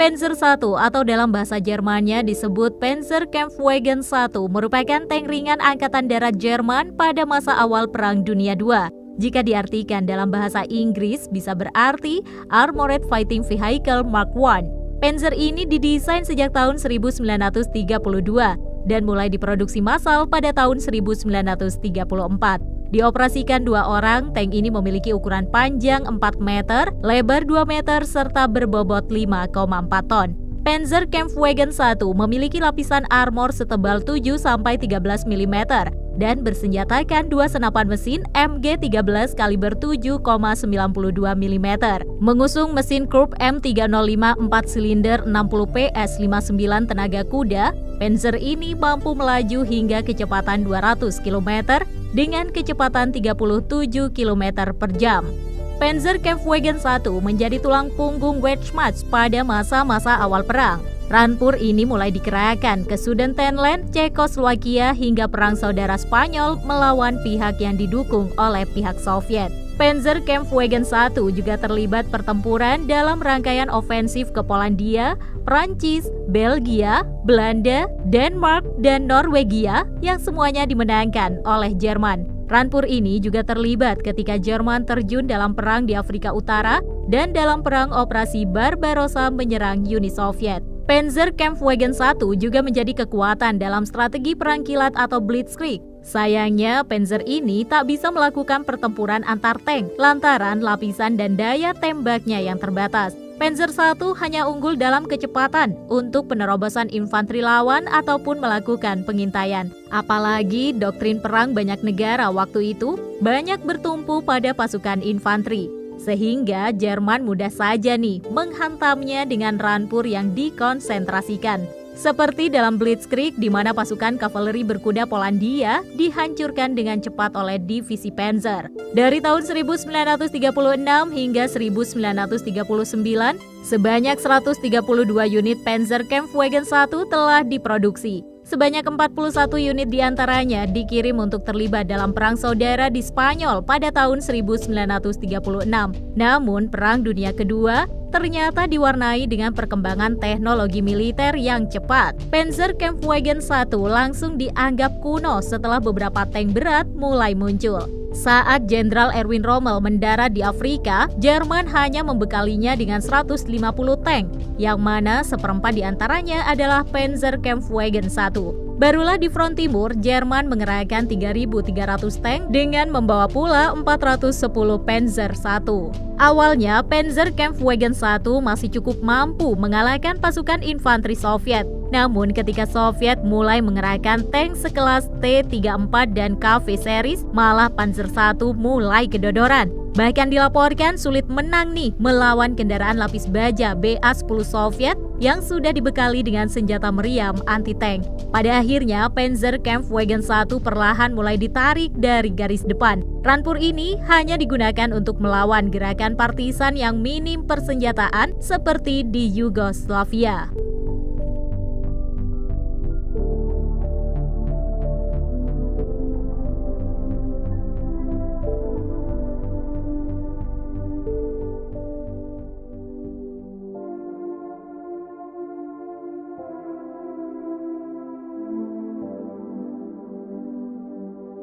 Panzer I atau dalam bahasa Jermannya disebut Panzerkampfwagen I merupakan tank ringan Angkatan Darat Jerman pada masa awal Perang Dunia II. Jika diartikan dalam bahasa Inggris bisa berarti Armored Fighting Vehicle Mark I. Panzer ini didesain sejak tahun 1932 dan mulai diproduksi massal pada tahun 1934. Dioperasikan 2 orang, tank ini memiliki ukuran panjang 4 meter, lebar 2 meter, serta berbobot 5,4 ton. Panzerkampfwagen I memiliki lapisan armor setebal 7-13 mm dan bersenjatakan 2 senapan mesin MG13 kaliber 7,92 mm. Mengusung mesin Krupp M305 4 silinder 60 PS 59 tenaga kuda, Panzer ini mampu melaju hingga kecepatan 200 km dengan kecepatan 37 km per jam. Panzerkampfwagen I menjadi tulang punggung Wehrmacht pada masa-masa awal perang. Rampur ini mulai dikerahkan ke Sudetenland, Cekoslowakia hingga Perang Saudara Spanyol melawan pihak yang didukung oleh pihak Soviet. Panzerkampfwagen I juga terlibat pertempuran dalam rangkaian ofensif ke Polandia, Prancis, Belgia, Belanda, Denmark, dan Norwegia yang semuanya dimenangkan oleh Jerman. Rampur ini juga terlibat ketika Jerman terjun dalam perang di Afrika Utara dan dalam perang Operasi Barbarossa menyerang Uni Soviet. Panzerkampfwagen I juga menjadi kekuatan dalam strategi perang kilat atau Blitzkrieg. Sayangnya, Panzer ini tak bisa melakukan pertempuran antar tank lantaran lapisan dan daya tembaknya yang terbatas. Panzer I hanya unggul dalam kecepatan untuk penerobosan infanteri lawan ataupun melakukan pengintaian. Apalagi doktrin perang banyak negara waktu itu banyak bertumpu pada pasukan infanteri. Sehingga Jerman mudah saja menghantamnya dengan rampur yang dikonsentrasikan. Seperti dalam Blitzkrieg di mana pasukan kavaleri berkuda Polandia dihancurkan dengan cepat oleh divisi Panzer. Dari tahun 1936 hingga 1939, sebanyak 132 unit Panzerkampfwagen I telah diproduksi. Sebanyak 41 unit diantaranya dikirim untuk terlibat dalam Perang Saudara di Spanyol pada tahun 1936. Namun, Perang Dunia Kedua ternyata diwarnai dengan perkembangan teknologi militer yang cepat. Panzerkampfwagen I langsung dianggap kuno setelah beberapa tank berat mulai muncul. Saat Jenderal Erwin Rommel mendarat di Afrika, Jerman hanya membekalinya dengan 150 tank, yang mana seperempat diantaranya adalah Panzerkampfwagen I. Barulah di front timur, Jerman mengerahkan 3.300 tank dengan membawa pula 410 Panzer I. Awalnya, Panzerkampfwagen I masih cukup mampu mengalahkan pasukan infanteri Soviet. Namun ketika Soviet mulai mengerahkan tank sekelas T-34 dan KV series, malah Panzer I mulai kedodoran. Bahkan dilaporkan sulit menang melawan kendaraan lapis baja BA-10 Soviet yang sudah dibekali dengan senjata meriam anti-tank. Pada akhirnya, Panzerkampfwagen I perlahan mulai ditarik dari garis depan. Rampur ini hanya digunakan untuk melawan gerakan partisan yang minim persenjataan seperti di Yugoslavia.